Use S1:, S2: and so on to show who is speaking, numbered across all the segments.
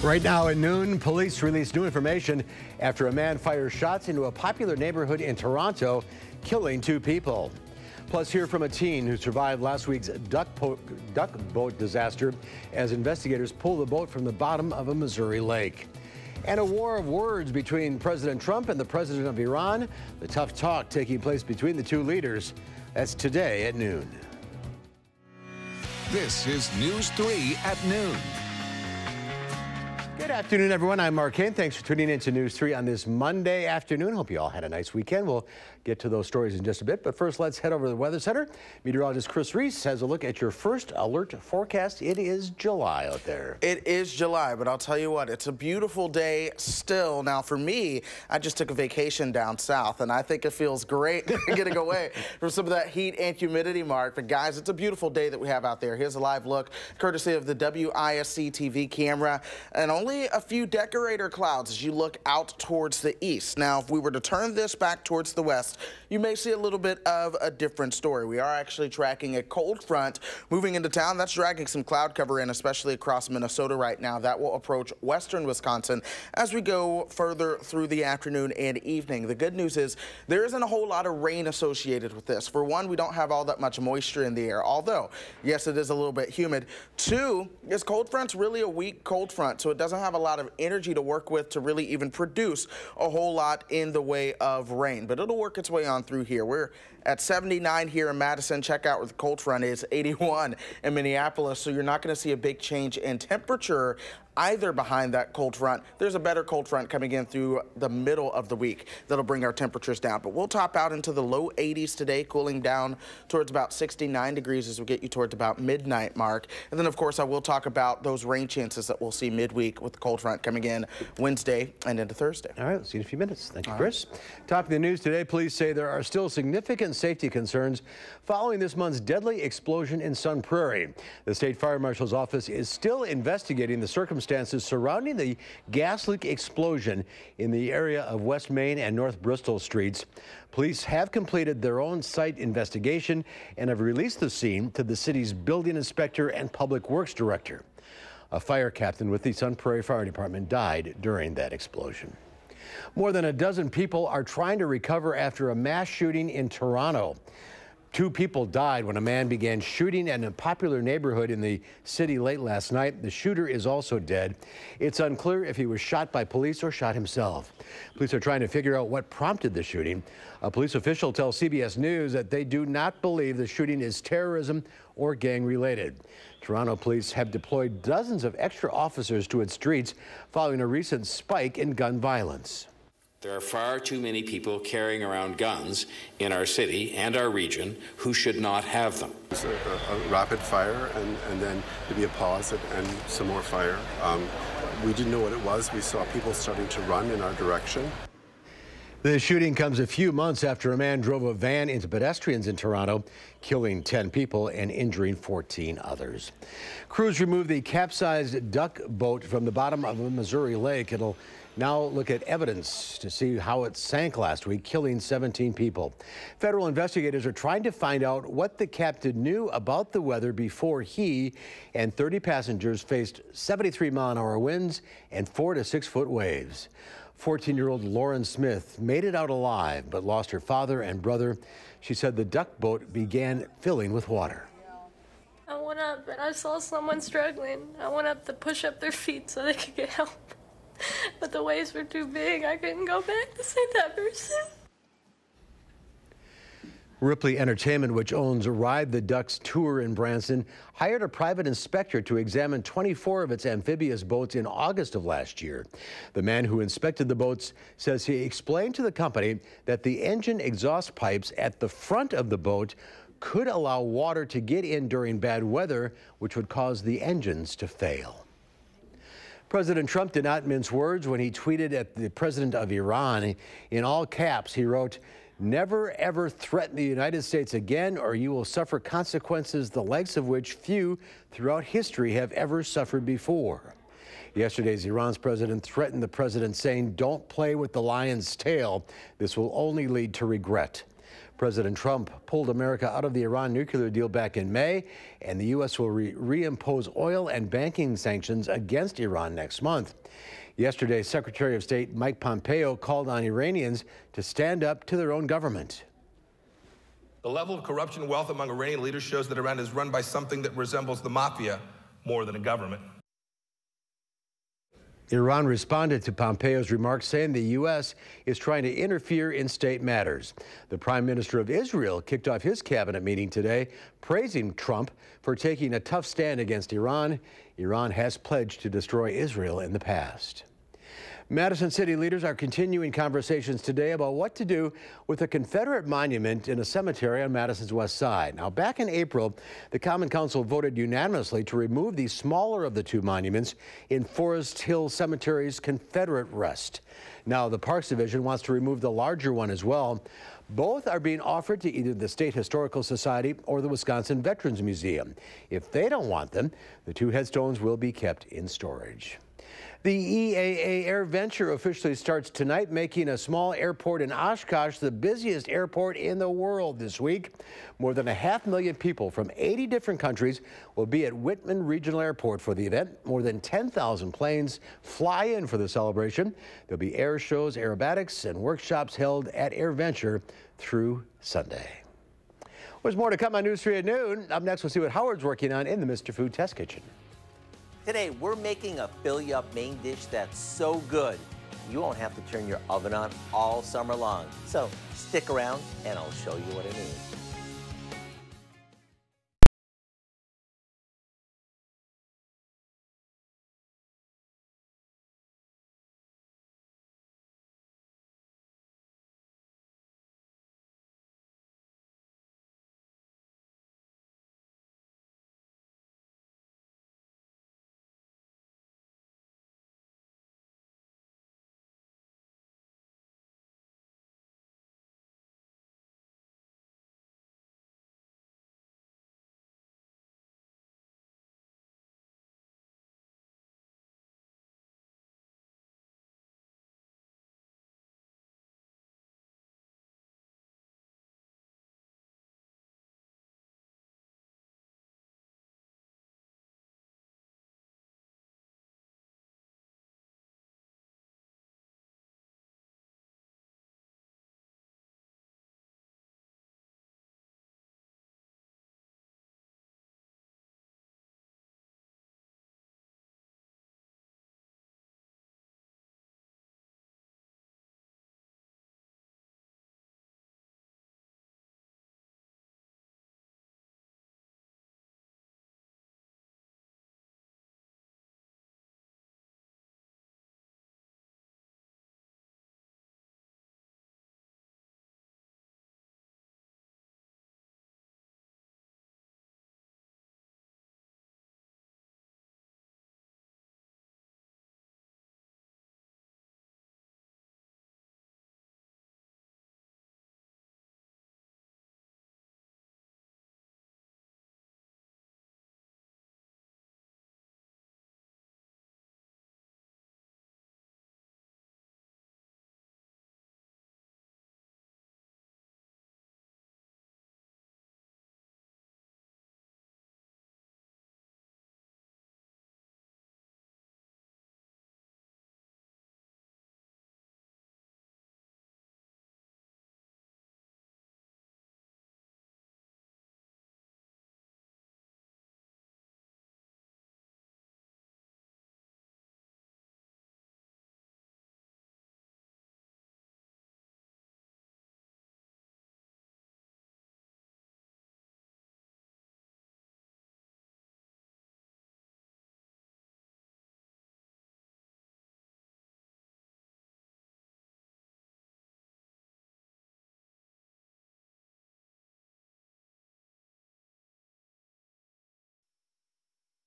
S1: Right now at noon, police released new information after a man fires shots into a popular neighborhood in Toronto, killing 2 people. Plus, hear from a teen who survived last week's duck boat disaster as investigators pull the boat from the bottom of a Missouri lake. And a war of words between President Trump and the president of Iran. The tough talk taking place between the 2 leaders. That's today at noon.
S2: This is News 3 at noon.
S1: Good afternoon, everyone. I'm Mark Kane. Thanks for tuning in to News 3 on this Monday afternoon. Hope you all had a nice weekend. We'll get to those stories in just a bit. But first, let's head over to the Weather Center. Meteorologist Chris Reese has a look at your first alert forecast. It is July out there.
S3: It is July, but I'll tell you what, it's a beautiful day still. Now, for me, I just took a vacation down south, and I think it feels great getting away from some of that heat and humidity, Mark. But, guys, it's a beautiful day that we have out there. Here's a live look, courtesy of the WISC-TV camera, and only a few decorator clouds as you look out towards the east. Now, if we were to turn this back towards the west, you may see a little bit of a different story. We are actually tracking a cold front moving into town. That's dragging some cloud cover in, especially across Minnesota right now. That will approach western Wisconsin as we go further through the afternoon and evening. The good news is there isn't a whole lot of rain associated with this. For one, we don't have all that much moisture in the air, although, yes, it is a little bit humid. 2, this cold front's really a weak cold front, so it doesn't have a lot of energy to work with to really even produce a whole lot in the way of rain, but it'll work its way on through here. We're at 79 here in Madison. Check out where the cold front is, 81 in Minneapolis, so you're not going to see a big change in temperature either behind that cold front. There's a better cold front coming in through the middle of the week that'll bring our temperatures down. But we'll top out into the low 80s today, cooling down towards about 69 degrees as we get you towards about midnight mark. And then, of course, I will talk about those rain chances that we'll see midweek with the cold front coming in Wednesday and into Thursday.
S1: All right, we'll see you in a few minutes. Thank you, Chris. Top of the news today, police say there are still significant safety concerns following this month's deadly explosion in Sun Prairie. The state fire marshal's office is still investigating the circumstances surrounding the gas leak explosion in the area of West Main and North Bristol Streets. Police have completed their own site investigation and have released the scene to the city's building inspector and public works director. A fire captain with the Sun Prairie Fire Department died during that explosion. More than a dozen people are trying to recover after a mass shooting in Toronto. 2 people died when a man began shooting at a popular neighborhood in the city late last night. The shooter is also dead. It's unclear if he was shot by police or shot himself. Police are trying to figure out what prompted the shooting. A police official tells CBS News that they do not believe the shooting is terrorism or gang-related. Toronto police have deployed dozens of extra officers to its streets following a recent spike in gun violence.
S4: There are far too many people carrying around guns in our city and our region who should not have them.
S5: It's a rapid fire and then to be a pause and some more fire. We didn't know what it was. We saw people starting to run in our direction.
S1: The shooting comes a few months after a man drove a van into pedestrians in Toronto, killing 10 people and injuring 14 others. Crews removed the capsized duck boat from the bottom of a Missouri lake. It'll now look at evidence to see how it sank last week, killing 17 people. Federal investigators are trying to find out what the captain knew about the weather before he and 30 passengers faced 73-mile-an-hour winds and 4 to 6 foot waves. 14-year-old Lauren Smith made it out alive, but lost her father and brother. She said the duck boat began filling with water.
S6: I went up and I saw someone struggling. I went up to push up their feet so they could get help. But the waves were too big. I couldn't go back to save that person.
S1: Ripley Entertainment, which owns Ride the Ducks Tour in Branson, hired a private inspector to examine 24 of its amphibious boats in August of last year. The man who inspected the boats says he explained to the company that the engine exhaust pipes at the front of the boat could allow water to get in during bad weather, which would cause the engines to fail. President Trump did not mince words when he tweeted at the president of Iran. In all caps, he wrote, "Never ever threaten the United States again, or you will suffer consequences the likes of which few throughout history have ever suffered before." Yesterday's Iran's president threatened the president, saying, "Don't play with the lion's tail. This will only lead to regret." President Trump pulled America out of the Iran nuclear deal back in May, and the U.S. will reimpose oil and banking sanctions against Iran next month. Yesterday, Secretary of State Mike Pompeo called on Iranians to stand up to their own government.
S7: The level of corruption and wealth among Iranian leaders shows that Iran is run by something that resembles the mafia more than a government.
S1: Iran responded to Pompeo's remarks, saying the U.S. is trying to interfere in state matters. The Prime Minister of Israel kicked off his cabinet meeting today, praising Trump for taking a tough stand against Iran. Iran has pledged to destroy Israel in the past. Madison city leaders are continuing conversations today about what to do with a Confederate monument in a cemetery on Madison's west side. Now, back in April, the Common Council voted unanimously to remove the smaller of the two monuments in Forest Hill Cemetery's Confederate rest. Now, the Parks Division wants to remove the larger one as well. Both are being offered to either the State Historical Society or the Wisconsin Veterans Museum. If they don't want them, the two headstones will be kept in storage. The EAA Air Venture officially starts tonight, making a small airport in Oshkosh the busiest airport in the world this week. More than 500,000 people from 80 different countries will be at Whitman Regional Airport for the event. More than 10,000 planes fly in for the celebration. There'll be air shows, aerobatics, and workshops held at Air Venture through Sunday. There's more to come on News 3 at noon. Up next, we'll see what Howard's working on in the Mr. Food Test Kitchen.
S8: Today, we're making a fill-you-up main dish that's so good, you won't have to turn your oven on all summer long. So stick around, and I'll show you what I mean.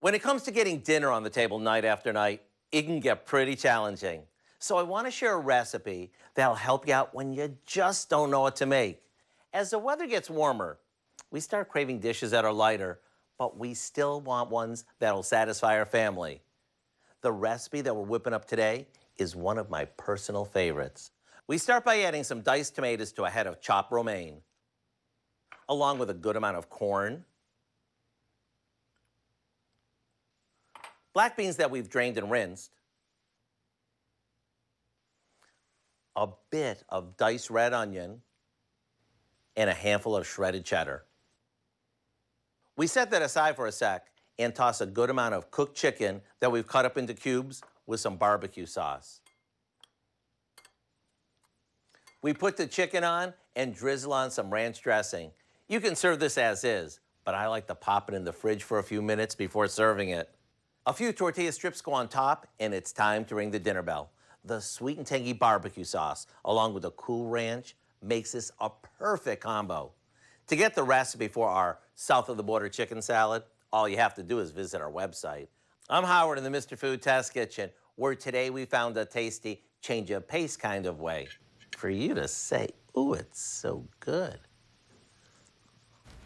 S8: When it comes to getting dinner on the table night after night, it can get pretty challenging. So I want to share a recipe that'll help you out when you just don't know what to make. As the weather gets warmer, we start craving dishes that are lighter, but we still want ones that'll satisfy our family. The recipe that we're whipping up today is one of my personal favorites. We start by adding some diced tomatoes to a head of chopped romaine, along with a good amount of corn, black beans that we've drained and rinsed, a bit of diced red onion, and a handful of shredded cheddar. We set that aside for a sec and toss a good amount of cooked chicken that we've cut up into cubes with some barbecue sauce. We put the chicken on and drizzle on some ranch dressing. You can serve this as is, but I like to pop it in the fridge for a few minutes before serving it. A few tortilla strips go on top, and it's time to ring the dinner bell. The sweet and tangy barbecue sauce, along with the cool ranch, makes this a perfect combo. To get the recipe for our south-of-the-border chicken salad, all you have to do is visit our website. I'm Howard in the Mr. Food Test Kitchen, where today we found a tasty change-of-pace kind of way for you to say, ooh, it's so good.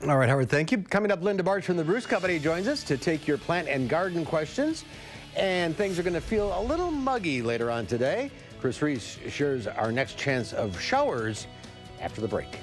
S1: All right, Howard, thank you. Coming up, Linda Barch from the Bruce Company joins us to take your plant and garden questions. And things are going to feel a little muggy later on today. Chris Reese shares our next chance of showers after the break.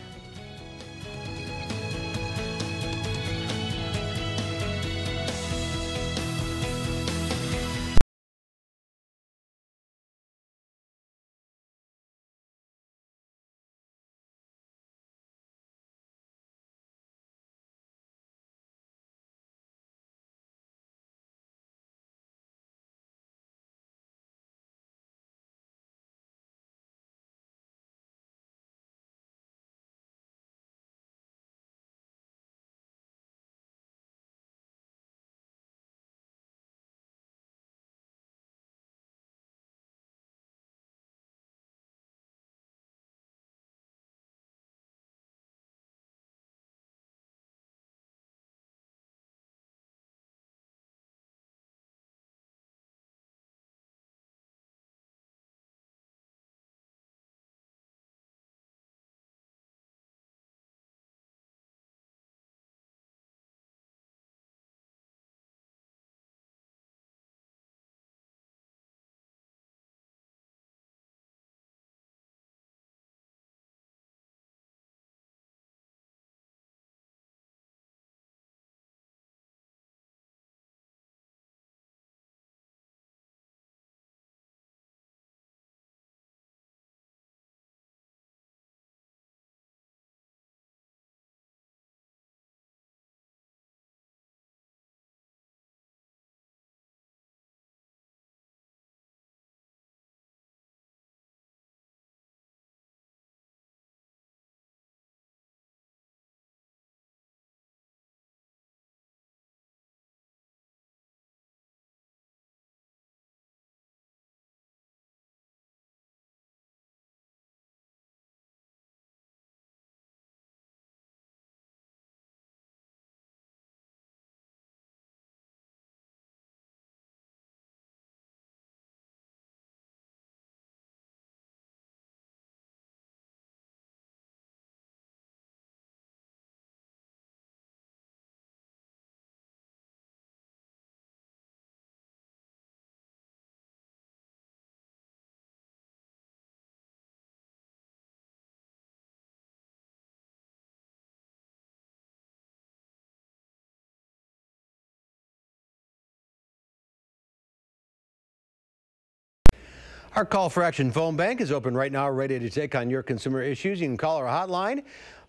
S1: Our Call for Action phone bank is open right now, ready to take on your consumer issues. You can call our hotline.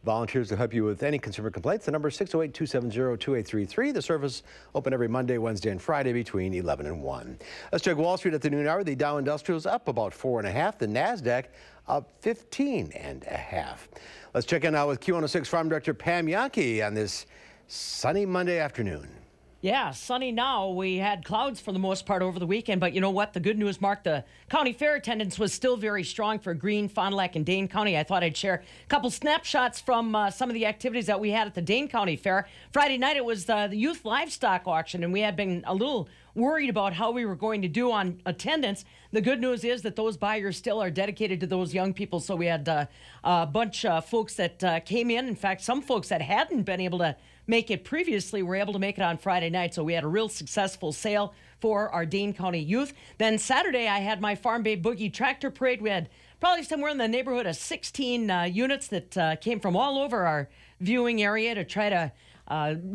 S1: Volunteers will help you with any consumer complaints. The number is 608-270-2833. The service open every Monday, Wednesday, and Friday between 11 and 1. Let's check Wall Street at the noon hour. The Dow Industrial is up about 4.5. The NASDAQ up 15.5. Let's check in now with Q106 Farm Director Pam Yankee on this sunny Monday afternoon.
S9: Yeah, sunny now. We had clouds for the most part over the weekend, but you know what? The good news, Mark, the county fair attendance was still very strong for Greene, Fond du Lac, and Dane County. I thought I'd share a couple snapshots from some of the activities that we had at the Dane County Fair. Friday night, it was the youth livestock auction, and we had been a little worried about how we were going to do on attendance. The good news is that those buyers still are dedicated to those young people, so we had a bunch of folks that came in. In fact, some folks that hadn't been able to make it previously were able to make it on Friday night, so we had a real successful sale for our Dane County youth. Then Saturday, I had my Farm Bay Boogie Tractor Parade. We had probably somewhere in the neighborhood of 16 units that came from all over our viewing area to try to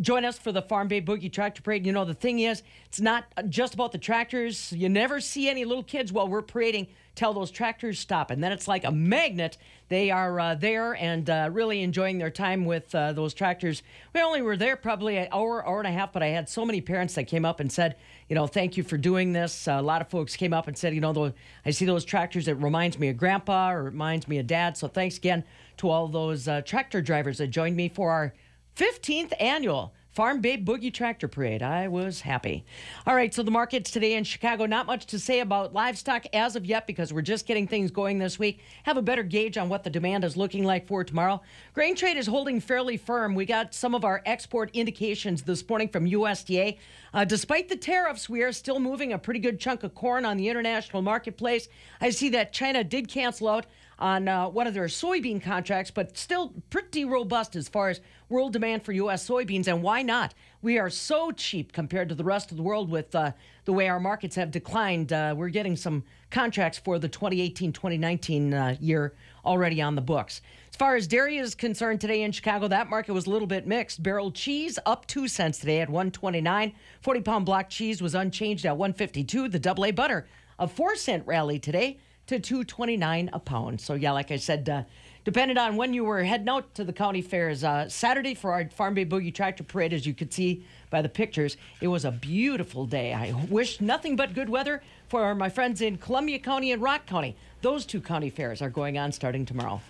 S9: join us for the Farm Bay Boogie Tractor Parade. You know, the thing is, it's not just about the tractors. You never see any little kids while we're parading tell those tractors stop. And then it's like a magnet. They are there and really enjoying their time with those tractors. We only were there probably an hour, hour and a half, but I had so many parents that came up and said, you know, thank you for doing this. A lot of folks came up and said, you know, I see those tractors. It reminds me of Grandpa or it reminds me of Dad. So thanks again to all those tractor drivers that joined me for our 15th annual Farm Bay Boogie Tractor Parade. I was happy. All right, so the markets today in Chicago, not much to say about livestock as of yet because we're just getting things going this week. Have a better gauge on what the demand is looking like for tomorrow. Grain trade is holding fairly firm. We got some of our export indications this morning from USDA. Despite the tariffs, we are still moving a pretty good chunk of corn on the international marketplace. I see that China did cancel out on one of their soybean contracts, but still pretty robust as far as world demand for U.S. soybeans. And why not? We are so cheap compared to the rest of the world with the way our markets have declined. We're getting some contracts for the 2018-2019 year already on the books. As far as dairy is concerned today in Chicago, that market was a little bit mixed. Barrel cheese up 2 cents today at $1.29. 40-pound block cheese was unchanged at $1.52. The AA butter, a 4-cent rally today to $2.29 a pound. So, yeah, like I said, depending on when you were heading out to the county fairs, Saturday for our Farm Bay Boogie Tractor Parade, as you could see by the pictures, it was a beautiful day. I wish nothing but good weather for my friends in Columbia County and Rock County. Those two county fairs are going on starting tomorrow.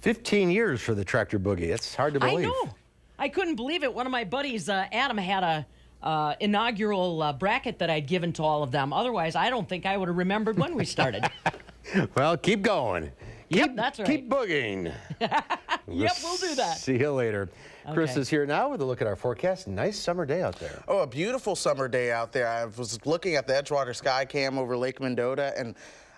S1: 15 years for the Tractor Boogie. It's hard to believe.
S9: I know. I couldn't believe it. One of my buddies, Adam, had a inaugural bracket that I'd given to all of them. Otherwise, I don't think I would have remembered when we started.
S1: Well, keep going.
S9: Yep, that's right.
S1: Keep boogieing.
S9: Yep, we'll do that.
S1: See you later.
S9: Okay.
S1: Chris is here now with a look at our forecast. Nice summer day out there.
S3: Oh, a beautiful summer day out there. I was looking at the Edgewater Sky Cam over Lake Mendota, and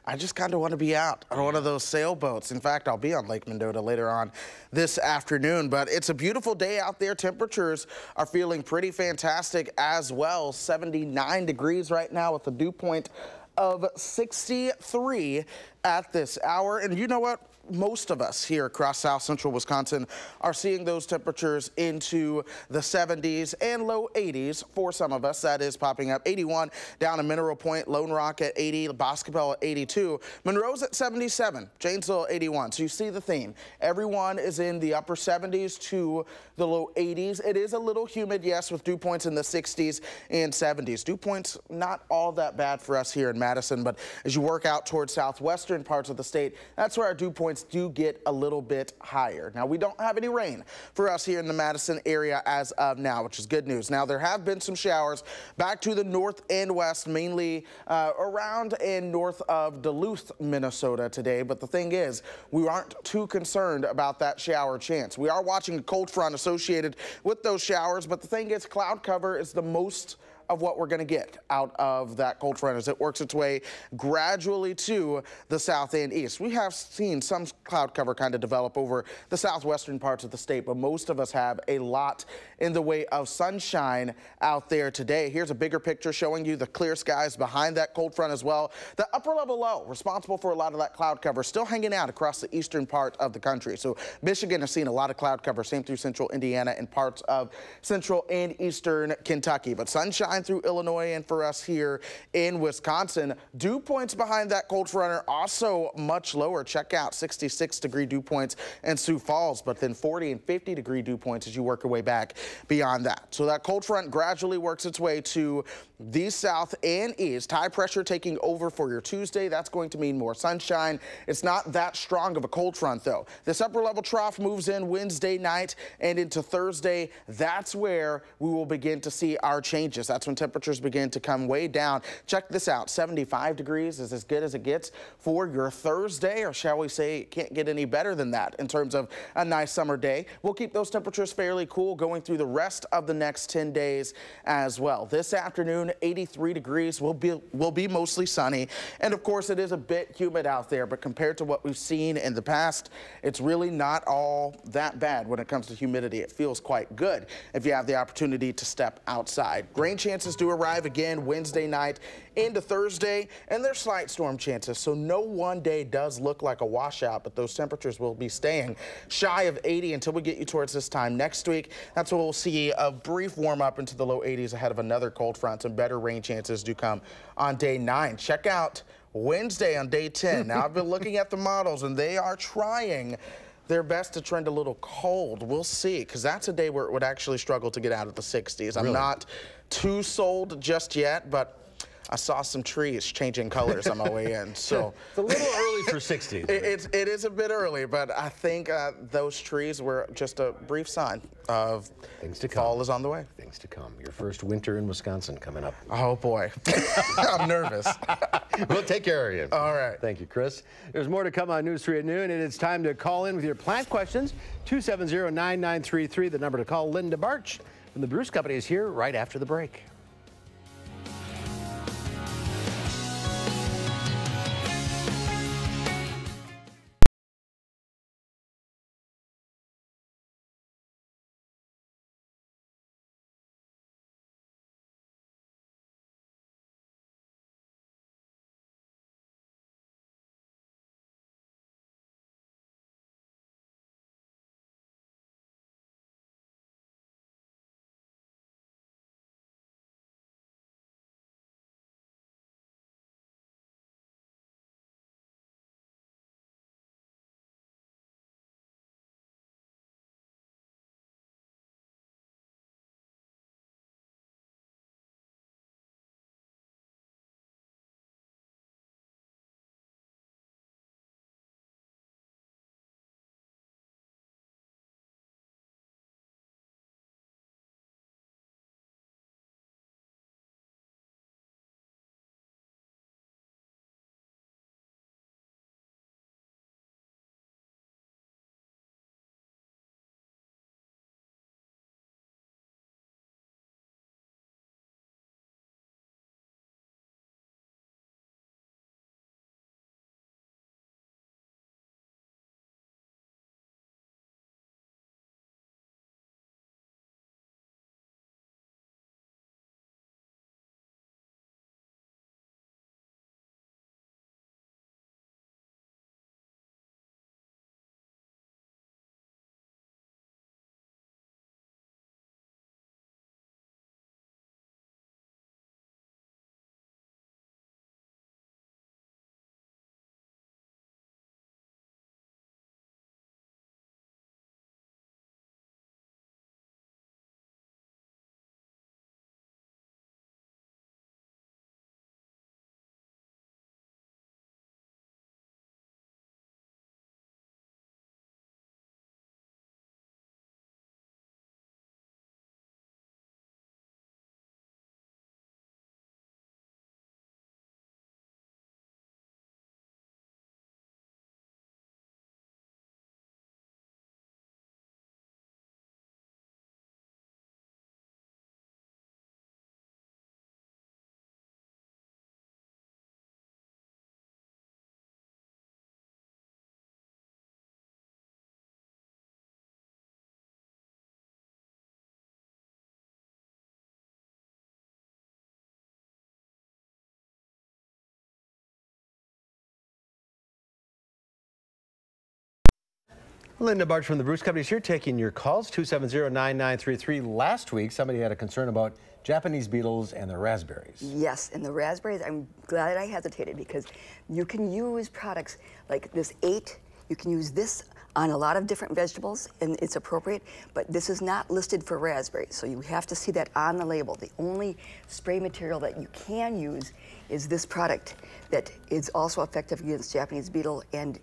S3: I just kind of want to be out on one of those sailboats. In fact, I'll be on Lake Mendota later on this afternoon. But it's a beautiful day out there. Temperatures are feeling pretty fantastic as well. 79 degrees right now with a dew point of 63 at this hour. And you know what? Most of us here across South Central Wisconsin are seeing those temperatures into the 70s and low 80s for some of us. That is popping up 81 down in Mineral Point, Lone Rock at 80, Boscobel at 82, Monroe's at 77, Janesville at 81. So you see the theme. Everyone is in the upper 70s to the low 80s. It is a little humid, yes, with dew points in the 60s and 70s. Dew points not all that bad for us here in Madison, but as you work out towards southwestern parts of the state, that's where our dew points do get a little bit higher. Now, we don't have any rain for us here in the Madison area as of now, which is good news. Now, there have been some showers back to the north and west, mainly around and north of Duluth, Minnesota today. But the thing is, we aren't too concerned about that shower chance. We are watching a cold front associated with those showers, but the thing is, cloud cover is the most of what we're going to get out of that cold front as it works its way gradually to the south and east. We have seen some cloud cover kind of develop over the southwestern parts of the state, but most of us have a lot in the way of sunshine out there today. Here's a bigger picture showing you the clear skies behind that cold front as well. The upper level low responsible for a lot of that cloud cover still hanging out across the eastern part of the country. So Michigan has seen a lot of cloud cover, same through central Indiana and parts of central and eastern Kentucky, but sunshine through Illinois and for us here in Wisconsin. Dew points behind that cold front are also much lower. Check out 66-degree dew points in Sioux Falls, but then 40 and 50-degree dew points as you work your way back beyond that. So that cold front gradually works its way to the south and east. High pressure taking over for your Tuesday. That's going to mean more sunshine. It's not that strong of a cold front, though. This upper level trough moves in Wednesday night and into Thursday. That's where we will begin to see our changes. That's when temperatures begin to come way down. Check this out. 75 degrees is as good as it gets for your Thursday, or shall we say it can't get any better than that in terms of a nice summer day. We'll keep those temperatures fairly cool going through the rest of the next 10 days as well. This afternoon, 83 degrees will be mostly sunny. And of course, it is a bit humid out there, but compared to what we've seen in the past, it's really not all that bad when it comes to humidity. It feels quite good if you have the opportunity to step outside. Rain chance chances do arrive again Wednesday night into Thursday, and there's slight storm chances. So no one day does look like a washout, but those temperatures will be staying shy of 80 until we get you towards this time next week. That's when we'll see a brief warm up into the low 80s ahead of another cold front, and better rain chances do come on day 9. Check out Wednesday on day 10. Now, I've been looking at the models, and they are trying their best to trend a little cold. We'll see, because that's a day where it would actually struggle to get out of the 60s. I'm not too sold just yet, but I saw some trees changing colors on my way in. So
S1: it's a little early for 60s.
S3: It is a bit early, but I think those trees were just a brief sign of
S1: things to come.
S3: Fall is on the way.
S1: Things to come. Your first winter in Wisconsin coming up.
S3: Oh, boy. I'm nervous.
S1: We'll take care of you.
S3: All right.
S1: Thank you, Chris. There's more to come on News 3 at noon, and it's time to call in with your plant questions. 270-9933, the number to call. Linda Barch from the Bruce Company is here right after the break. Linda Barch from the Bruce Company is here taking your calls, 270-9933. Last week, somebody had a concern about Japanese beetles and their raspberries.
S10: Yes, and the raspberries, I'm glad I hesitated because you can use products like this 8, you can use this on a lot of different vegetables, and it's appropriate, but this is not listed for raspberries, so you have to see that on the label. The only spray material that you can use is this product that is also effective against Japanese beetle, and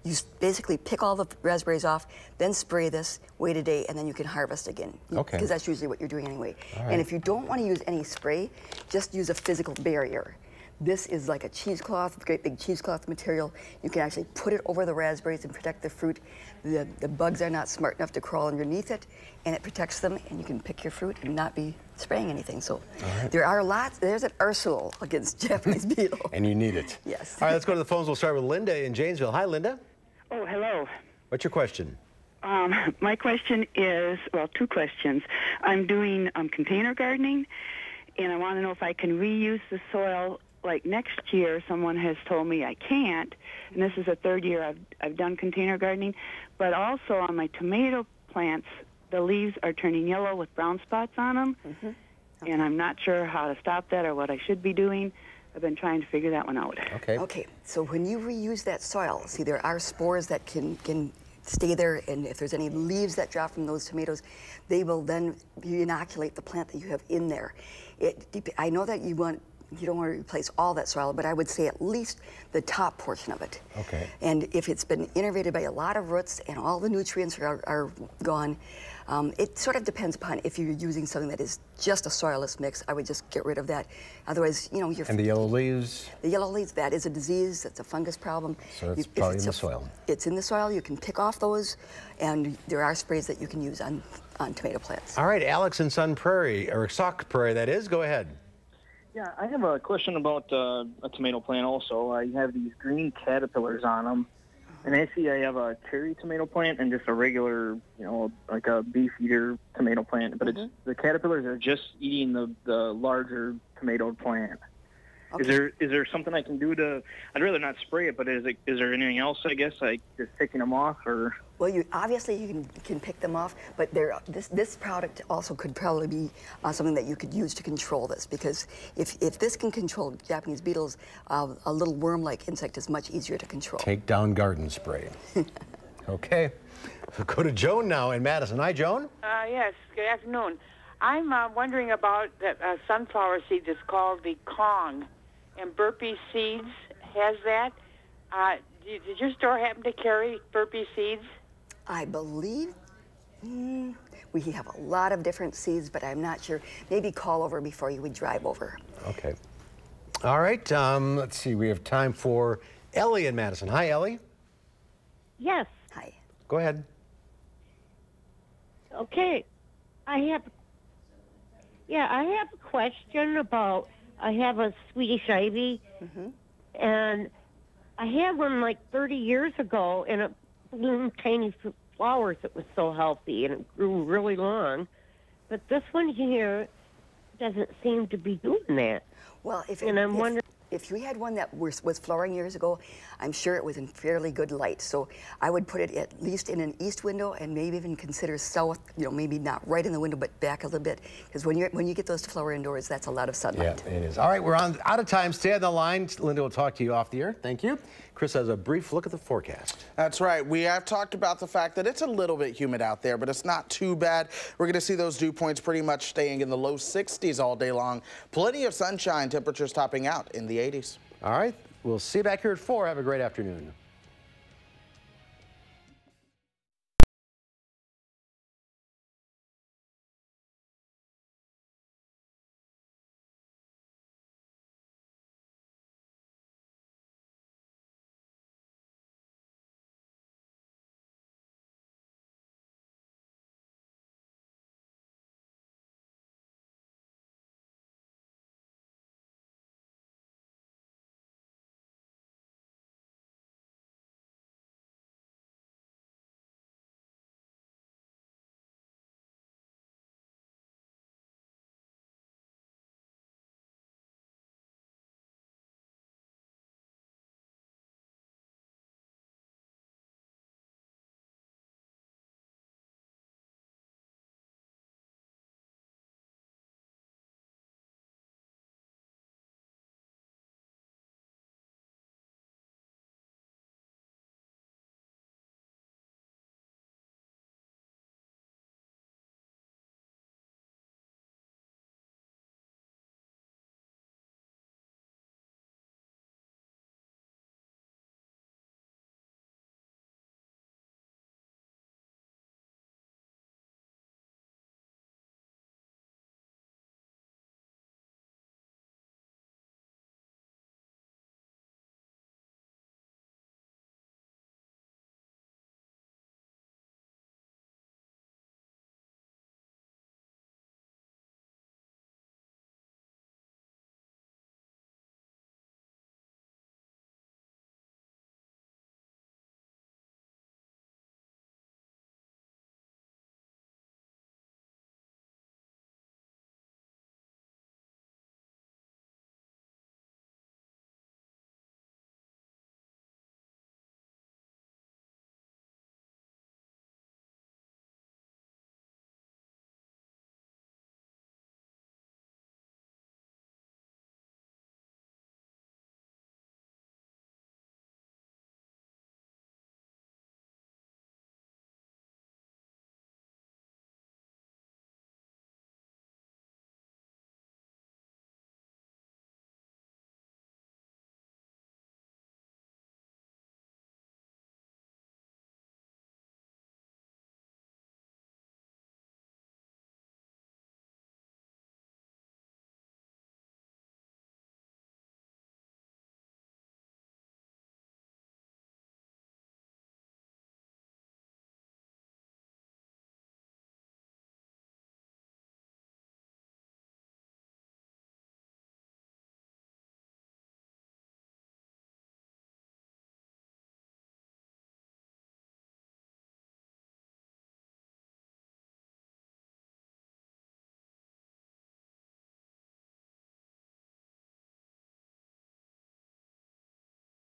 S10: you basically pick all the raspberries off, then spray this, wait a day, and then you can harvest again.
S1: Okay.
S10: Because that's usually what you're doing anyway.
S1: All right.
S10: And if you don't want to use any spray, just use a physical barrier. This is like a cheesecloth, great big cheesecloth material. You can actually put it over the raspberries and protect the fruit. The bugs are not smart enough to crawl underneath it, and it protects them, and you can pick your fruit and not be spraying anything. So there are lots, there's an arsenal against Japanese beetle.
S1: And you need it.
S10: Yes.
S1: All right, let's go to the phones. We'll start with Linda in Janesville. Hi, Linda.
S11: Oh, hello.
S1: What's your question?
S11: My question is, well, two questions. I'm doing container gardening, and I want to know if I can reuse the soil. Like next year, someone has told me I can't, and this is the third year I've done container gardening. But also on my tomato plants, the leaves are turning yellow with brown spots on them, and I'm not sure how to stop that or what I should be doing. I've been trying to figure that one out.
S1: Okay.
S10: Okay, so when you reuse that soil, see, there are spores that can stay there, and if there's any leaves that drop from those tomatoes, they will then inoculate the plant that you have in there. I know that you don't want to replace all that soil, but I would say at least the top portion of it.
S1: Okay.
S10: And if it's been innervated by a lot of roots and all the nutrients are gone, it sort of depends upon if you're using something that is just a soilless mix. I would just get rid of that. Otherwise, you know,
S1: And the yellow leaves?
S10: The yellow leaves, that is a disease. That's a fungus problem.
S1: So it's probably in the soil.
S10: It's in the soil. You can pick off those, and there are sprays that you can use on tomato plants.
S1: All right, Alex in Sun Prairie, or Sauk Prairie, that is. Go ahead.
S12: Yeah, I have a question about a tomato plant also. I have these green caterpillars on them. And I see I have a cherry tomato plant and just a regular, you know, like a beef eater tomato plant. But it's the caterpillars are just eating the larger tomato plant. Okay. Is there something I can do to? I'd rather not spray it, but is there anything else? I guess like just picking them off, or?
S10: Well, you can pick them off, but this product also could probably be something that you could use to control this, because if this can control Japanese beetles, a little worm-like insect is much easier to control.
S1: Take down garden spray. Okay. We'll go to Joan now in Madison. Hi, Joan.
S13: Yes. Good afternoon. I'm wondering about the sunflower seed that's called the Kong, and Burpee Seeds has that. Did your store happen to carry Burpee Seeds?
S10: I believe we have a lot of different seeds, but I'm not sure. Maybe call over before you would drive over.
S1: Okay. All right. Let's see. We have time for Ellie in Madison. Hi, Ellie.
S14: Yes.
S10: Hi.
S1: Go ahead.
S14: Okay. I have a question about, I have a Swedish ivy, and I had one like 30 years ago, and it bloomed tiny flowers. It was so healthy, and it grew really long. But this one here doesn't seem to be doing that.
S10: Well,
S14: I'm wondering,
S10: if you had one that was flowering years ago, I'm sure it was in fairly good light. So I would put it at least in an east window, and maybe even consider south, you know, maybe not right in the window, but back a little bit. Because when you get those to flower indoors, that's a lot of sunlight.
S1: Yeah, it is. All right, we're out of time. Stay on the line. Linda will talk to you off the air. Thank you. Chris has a brief look at the forecast.
S3: That's right. We have talked about the fact that it's a little bit humid out there, but it's not too bad. We're going to see those dew points pretty much staying in the low 60s all day long. Plenty of sunshine, temperatures topping out in the 80s.
S1: All right. We'll see you back here at 4. Have a great afternoon.